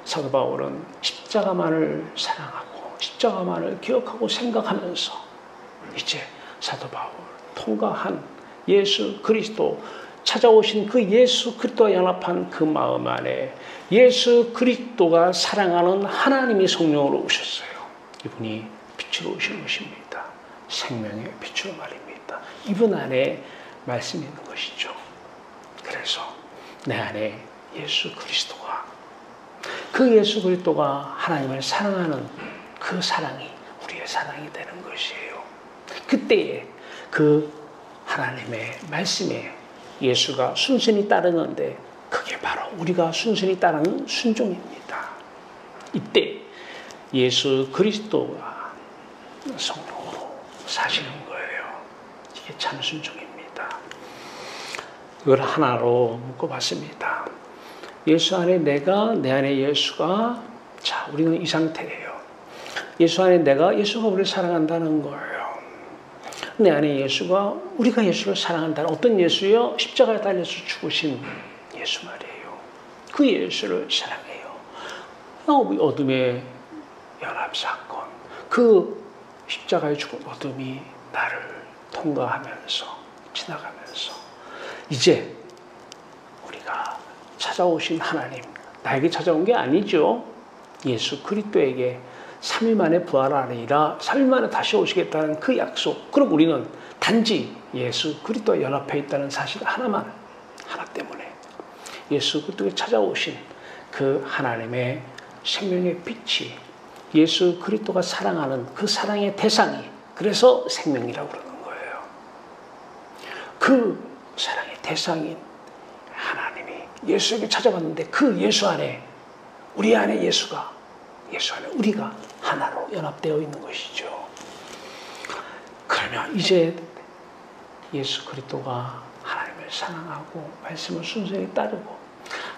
사도 바울은 십자가만을 사랑하고 십자가만을 기억하고 생각하면서 이제 사도 바울 통과한 예수 그리스도 찾아오신 그 예수 그리스도와 연합한 그 마음 안에 예수 그리스도가 사랑하는 하나님이 성령으로 오셨어요. 이분이 빛으로 오신 것입니다. 생명의 빛으로 말입니다. 이분 안에 말씀이 있는 것이죠. 그래서 내 안에 예수 그리스도가 그 예수 그리스도가 하나님을 사랑하는 그 사랑이 우리의 사랑이 되는 것이에요. 그때에 그 하나님의 말씀에 예수가 순순히 따르는데 그게 바로 우리가 순순히 따르는 순종입니다. 이때 예수 그리스도가 성령으로 사시는 거예요. 이게 참 순종입니다. 이걸 하나로 묶어봤습니다. 예수 안에 내가, 내 안에 예수가, 자, 우리는 이 상태예요. 예수 안에 내가, 예수가 우리를 사랑한다는 거예요. 내 안에 예수가, 우리가 예수를 사랑한다는 어떤 예수요? 십자가에 달려서 죽으신 예수 말이에요. 그 예수를 사랑해요. 어둠의 연합사건, 그 십자가에 죽은 어둠이 나를 통과하면서, 지나가면서, 이제 우리가 찾아오신 하나님, 나에게 찾아온 게 아니죠. 예수 그리스도에게 3일 만에 부활하리라, 3일 만에 다시 오시겠다는 그 약속. 그럼 우리는 단지 예수 그리스도와 연합해 있다는 사실 하나 때문에 예수 그리스도에 찾아오신 그 하나님의 생명의 빛이 예수 그리스도가 사랑하는 그 사랑의 대상이 그래서 생명이라고 그러는 거예요. 그 사랑의 대상인 하나님이 예수에게 찾아왔는데 그 예수 안에 우리 안에 예수 안에 우리가 하나로 연합되어 있는 것이죠. 그러면 이제 예수 그리스도가 하나님을 사랑하고 말씀을 순순히 따르고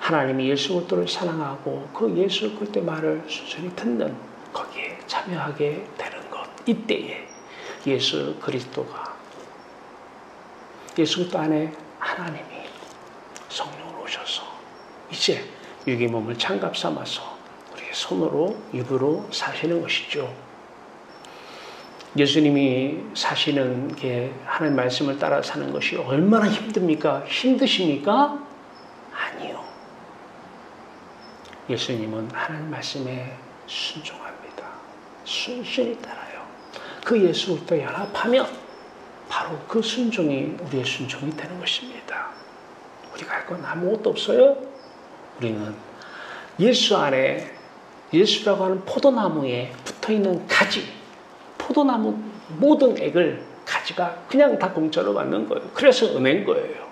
하나님이 예수 그리스도를 사랑하고 그 예수 그리스도의 말을 순순히 듣는 거기에 참여하게 되는 것. 이때에 예수 그리스도 안에 하나님이 성령으로 오셔서 이제 육의 몸을 장갑 삼아서 우리의 손으로 입으로 사시는 것이죠. 예수님이 사시는 게 하나님 말씀을 따라 사는 것이 얼마나 힘듭니까? 힘드십니까? 아니요. 예수님은 하나님 말씀에 순종합니다. 순순히 따라요. 그 예수를 또 연합하면 바로 그 순종이 우리의 순종이 되는 것입니다. 우리가 할 건 아무것도 없어요. 우리는 예수 안에 예수라고 하는 포도나무에 붙어있는 가지, 포도나무 모든 액을 가지가 그냥 다 공짜로 받는 거예요. 그래서 은혜인 거예요.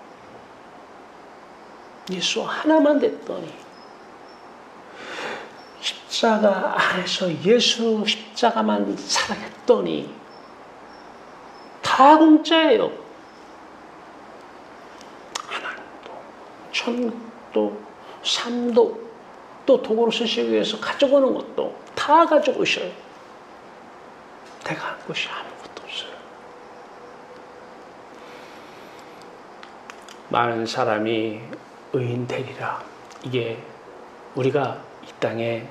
예수 하나만 됐더니 십자가 안에서 예수 십자가만 사랑했더니 다 공짜예요. 하나님도 천국도 삶도 또 도구로 쓰시기 위해서 가져오는 것도 다 가져오셔요. 내가 한 것이 아무것도 없어요. 많은 사람이 의인 되리라. 이게 우리가 이 땅에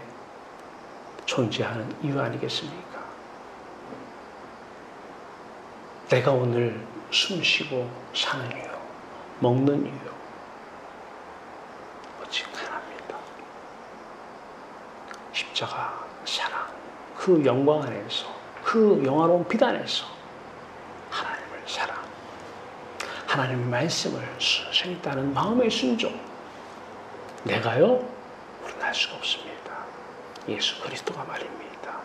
존재하는 이유 아니겠습니까? 내가 오늘 숨쉬고 사는 이유, 먹는 이유 오직 하나입니다. 십자가 사랑, 그 영광 안에서, 그 영화로운 빛 안에서 하나님을 사랑, 하나님의 말씀을 순순히 따르는 마음의 순종. 내가요? 우리는 할 수가 없습니다. 예수 그리스도가 말입니다.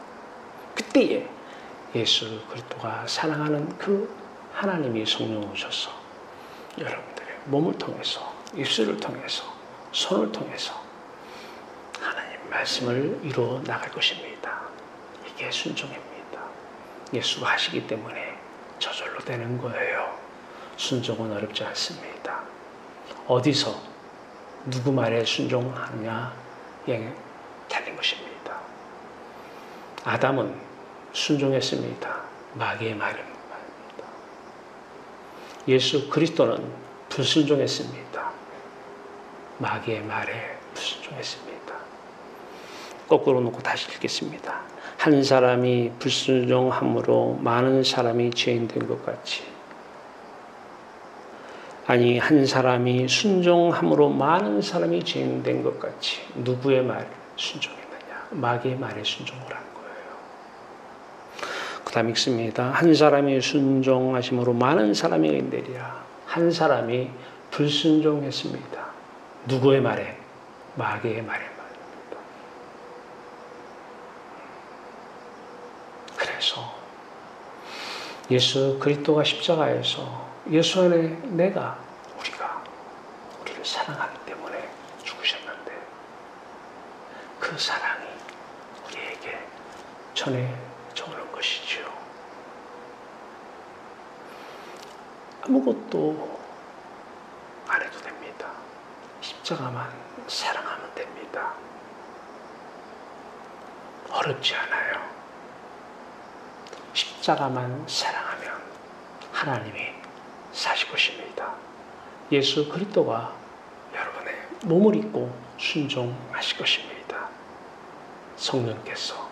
그때에 예수 그리스도가 사랑하는 그 하나님이 성령 오셔서 여러분들의 몸을 통해서, 입술을 통해서, 손을 통해서 하나님 말씀을 이루어 나갈 것입니다. 이게 순종입니다. 예수가 하시기 때문에 저절로 되는 거예요. 순종은 어렵지 않습니다. 어디서 누구 말에 순종하느냐 달린 것입니다. 아담은 순종했습니다. 마귀의 말입니다. 예수 그리스도는 불순종했습니다. 마귀의 말에 불순종했습니다. 거꾸로 놓고 다시 읽겠습니다. 한 사람이 불순종함으로 많은 사람이 죄인된 것 같이, 아니 한 사람이 순종함으로 많은 사람이 죄인된 것 같이 누구의 말에 순종했느냐? 마귀의 말에 순종을 한 거예요. 그 다음 읽습니다. 한 사람이 순종하심으로 많은 사람이 의인되리라. 한 사람이 불순종했습니다. 누구의 말에? 마귀의 말에 말입니다. 그래서 예수 그리스도가 십자가에서 예수 안에 우리를 사랑하기 때문에 죽으셨는데 그 사랑이 우리에게 전해져 오는 것이지요. 아무것도 안 해도 됩니다. 십자가만 사랑하면 됩니다. 어렵지 않아요. 십자가만 사랑하면 하나님이 사실 것입니다. 예수 그리스도가 여러분의 몸을 입고 순종하실 것입니다. 성령께서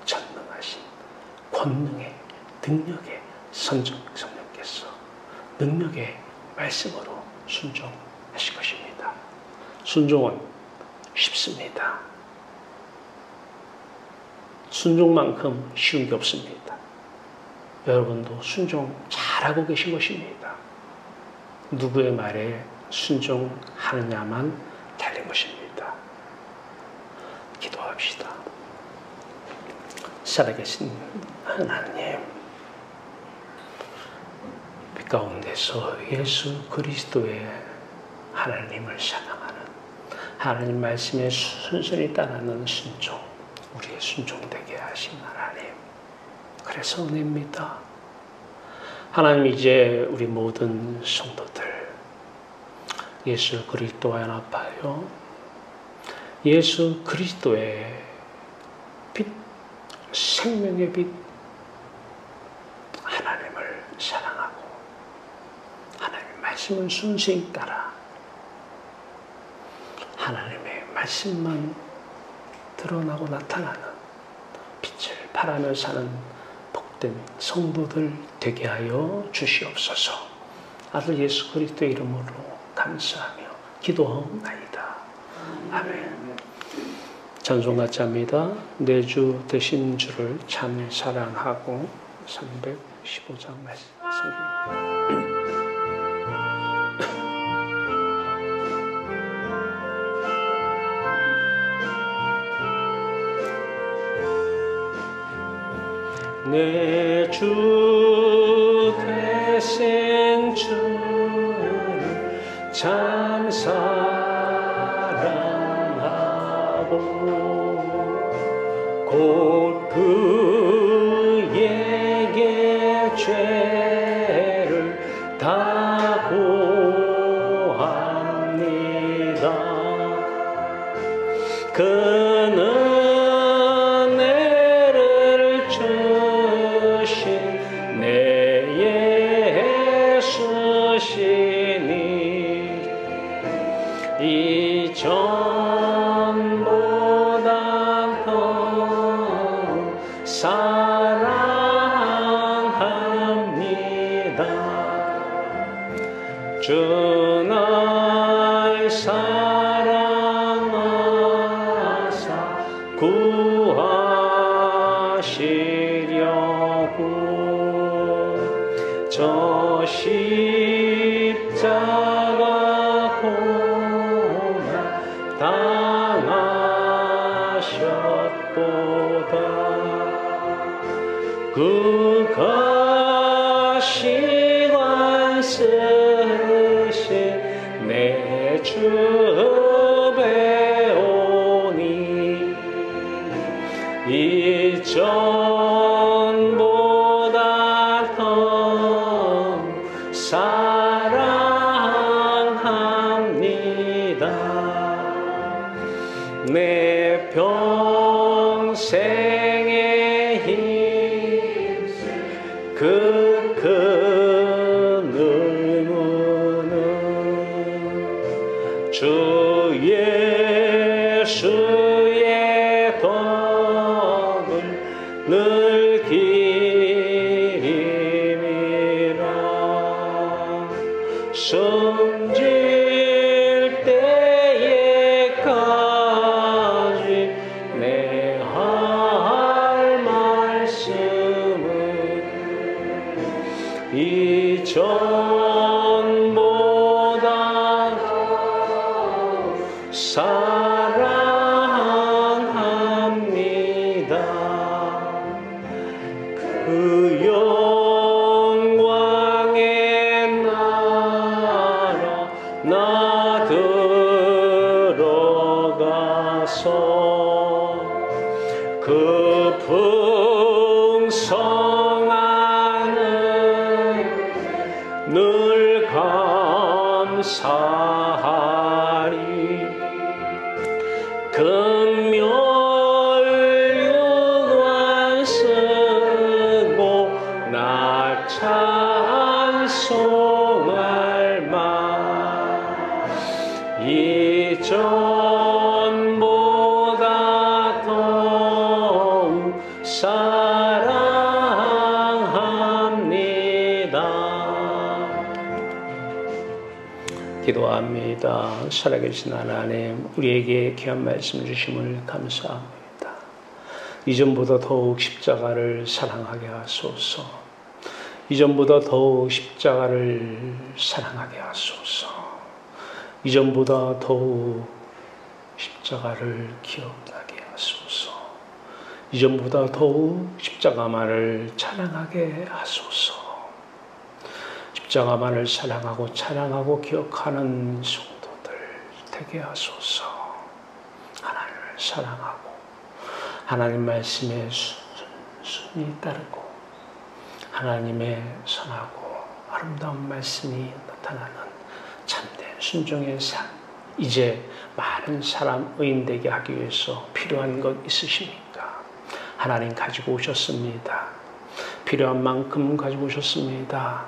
전능하신 권능의 능력의 성령께서 능력의 말씀으로 순종하실 것입니다. 순종은 쉽습니다. 순종만큼 쉬운 게 없습니다. 여러분도 순종 잘하고 계신 것입니다. 누구의 말에 순종하느냐만 달린 것입니다. 기도합시다. 살아계신 하나님, 빛 가운데서 예수 그리스도의 하나님을 사랑하는 하나님 말씀에 순순히 따르는 순종, 우리의 순종되게 하신 하나님, 그래서 은혜입니다. 하나님, 이제 우리 모든 성도들 예수 그리스도와 연합하여 예수 그리스도의 빛, 생명의 빛, 하나님을 사랑하고 하나님의 말씀을 순수히 따라 하나님의 말씀만 드러나고 나타나는 빛을 바라며 사는 복된 성도들 되게 하여 주시옵소서. 아들 예수 그리스도의 이름으로 감사하며 기도하옵나이다. 아멘. 찬송같이 합니다. 내 주 되신 주를 참 사랑하고 315장 말씀. 내 주 되신 주를 참 사랑하고 곧 그에게 죄를 다 고합니다. 그는 이전보다 더 사랑합니다. 주 날 사랑하사 구하시려고 저 십자가 당하셨도다. 그가 시관 쓰신 내 주 배우니 이전보다 더 사랑합니다. 내 평생의 힘 그 큰 의무는 주 예수의 덕을 늘 기림이라. 숨질 때에까지 내 할 말씀은 이전보다 사랑합니다. 그 영광의 나라 나 들어가서 그 풍성한 늘 감사하리. 금멸유관 쓰고 나 찬송할 만 이전보다 더욱 사랑합니다. 기도합니다. 살아계신 하나님, 우리에게 귀한 말씀 주심을 감사합니다. 이전보다 더욱 십자가를 사랑하게 하소서. 이전보다 더욱 십자가를 사랑하게 하소서. 이전보다 더욱 십자가를 기억나게 하소서. 이전보다 더욱 십자가만을 찬양하게 하소서. 십자가만을 사랑하고 찬양하고 기억하는 성도들 되게 하소서. 하나님을 사랑하고 하나님 말씀에 순순히 따르고 하나님의 선하고 아름다운 말씀이 나타나는 참된 순종의 삶, 이제 많은 사람 의인되게 하기 위해서 필요한 것 있으십니까? 하나님 가지고 오셨습니다. 필요한 만큼 가지고 오셨습니다.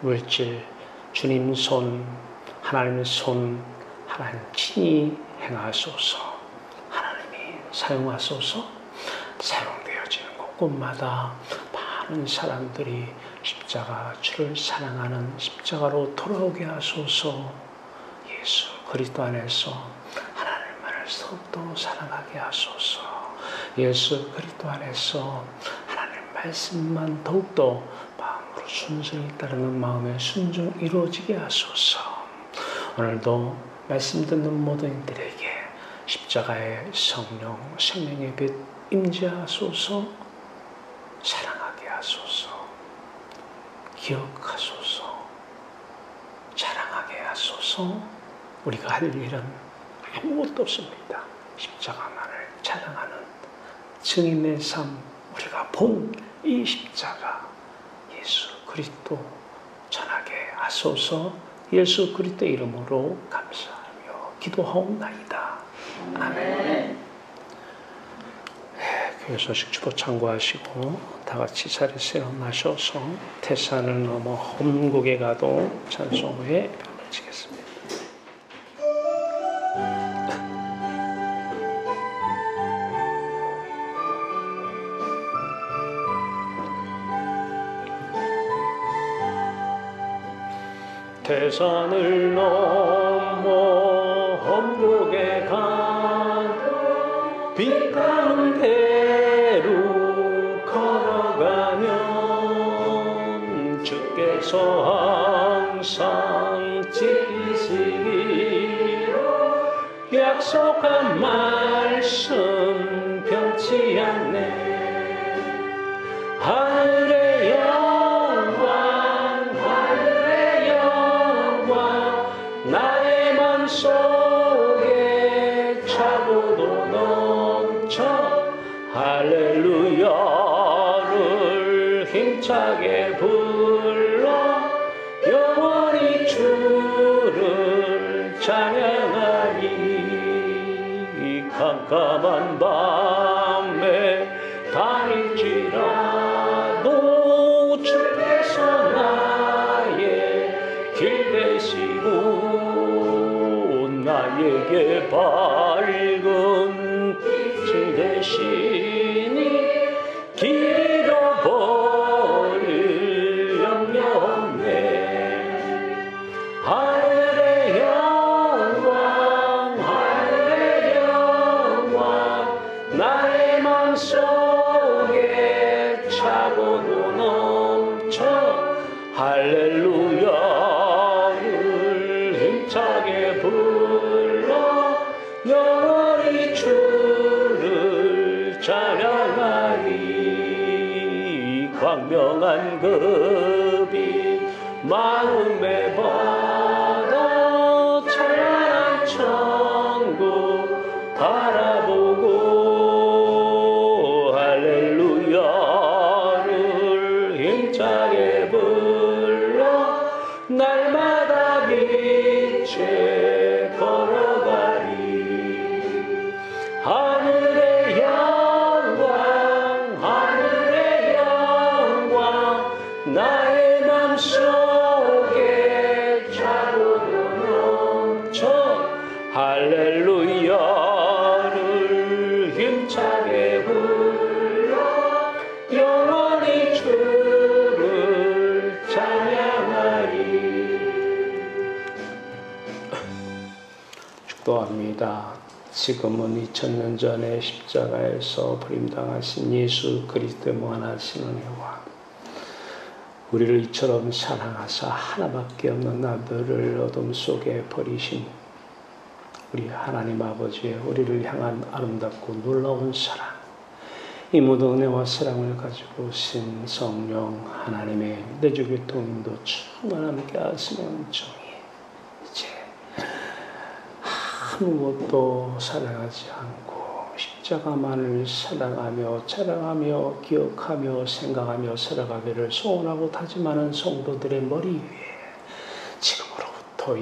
물질, 주님 손, 하나님의 손, 하나님 친히 행하소서. 하나님이 사용하소서. 사용되어지는 것 곳곳마다 많은 사람들이 십자가 주를 사랑하는 십자가로 돌아오게 하소서. 예수 그리스도 안에서 하나님만을 더욱더 사랑하게 하소서. 예수 그리스도 안에서 하나님 말씀만 더욱더 마음으로 순전히 따르는 마음의 순종 이루어지게 하소서. 오늘도 말씀 듣는 모든 이들에게 십자가의 성령 생명의 빛 임재하소서. 사랑하게 하소서. 기억하소서. 자랑하게 하소서. 우리가 할 일은 아무것도 없습니다. 십자가만을 자랑하는 증인의 삶, 우리가 본 이 십자가 예수 그리스도 전하게 하소서. 예수 그리스도의 이름으로 감사하며 기도하옵나이다. 아멘. 교회 소식 주보 참고하시고 다 같이 자리에서 일어나셔서 태산을 넘어 홈곡에 가도 찬송 후에 마치겠습니다. 태산을 넘어 험곡에 가도 빛 가운데로 걸어가면 주께서 항상 지키시기로 약속한 말씀 변치 않네. 하늘의 영광 나의 맘속에 차고도 넘쳐 할렐루야를 힘차게 불러 영원히 주를 찬양하리. 깜깜한 밤에 다닐지라도 주께서 나의 길 되시고 나에게 밝은 빛이 되시니 길 잃어버릴 염려 없네. 하늘의 영광 나의 맘속에 차고도 넘쳐 할렐루야를 힘차게 불러 영원히 주를 찬양하리. 광명한 그 빛 마음에 받아 찬란한 천국 바라보고 할렐루야를 힘차게 불러 날마다 빛에 걸어가리. 하늘의 영광 나의 맘속에 차고도 넘쳐 할렐루야를 힘차게 불러 영원히 주를 찬양하리. 축도합니다. 지금은 2000년 전에 십자가에서 버림당하신 예수 그리스도의 무한하신 은혜와 우리를 이처럼 사랑하사 하나밖에 없는 아들을 어둠 속에 버리신 우리 하나님 아버지의 우리를 향한 아름답고 놀라운 사랑, 이 모든 은혜와 사랑을 가지고 오신 성령 하나님의 내주교통인도 충만 함께 하시면 정이 이제 아무것도 사랑하지 않고 십자가만을 사랑하며 자랑하며 기억하며 생각하며 살아가기를 소원하고 다짐하는 성도들의 머리 위에 지금으로부터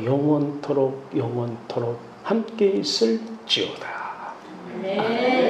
영원토록 함께 있을지어다. 네.